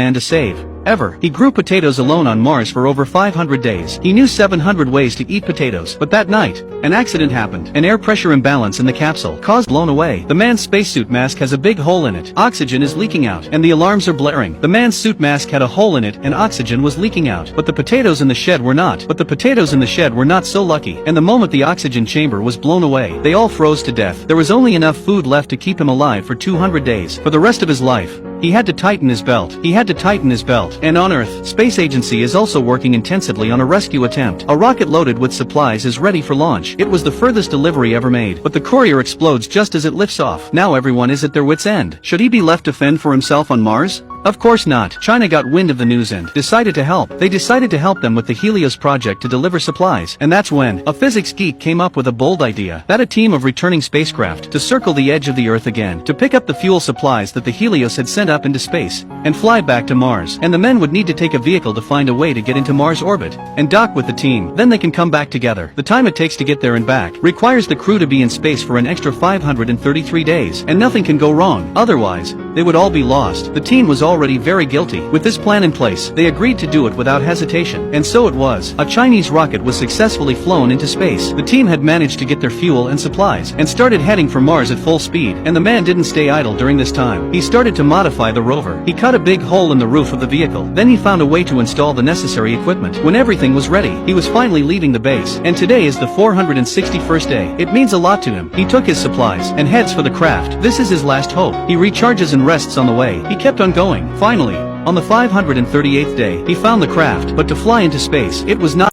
man to save ever. He grew potatoes alone on Mars for over 500 days. He knew 700 ways to eat potatoes. But that night, an accident happened. An air pressure imbalance in the capsule caused blown away. The man's spacesuit mask has a big hole in it. Oxygen is leaking out, and the alarms are blaring. The man's suit mask had a hole in it, and oxygen was leaking out. But the potatoes in the shed were not. So lucky. And the moment the oxygen chamber was blown away, they all froze to death. There was only enough food left to keep him alive for 200 days. For the rest of his life, he had to tighten his belt. And on Earth, Space Agency is also working intensively on a rescue attempt. A rocket loaded with supplies is ready for launch. It was the furthest delivery ever made, but the courier explodes just as it lifts off. Now everyone is at their wits' end. Should he be left to fend for himself on Mars? Of course not. China got wind of the news and decided to help. They decided to help them with the Helios project to deliver supplies. And that's when a physics geek came up with a bold idea that a team of returning spacecraft to circle the edge of the Earth again, to pick up the fuel supplies that the Helios had sent up into space, and fly back to Mars. And the men would need to take a vehicle to find a way to get into Mars orbit, and dock with the team. Then they can come back together. The time it takes to get there and back requires the crew to be in space for an extra 533 days, and nothing can go wrong. Otherwise, they would all be lost. The team was already very guilty. With this plan in place, they agreed to do it without hesitation. And so it was. A Chinese rocket was successfully flown into space. The team had managed to get their fuel and supplies, and started heading for Mars at full speed. And the man didn't stay idle during this time. He started to modify the rover. He cut a big hole in the roof of the vehicle. Then he found a way to install the necessary equipment. When everything was ready, he was finally leaving the base. And today is the 461st day. It means a lot to him. He took his supplies and heads for the craft. This is his last hope. He recharges and rests on the way. He kept on going. Finally, on the 538th day, he found the craft, but to fly into space, it was not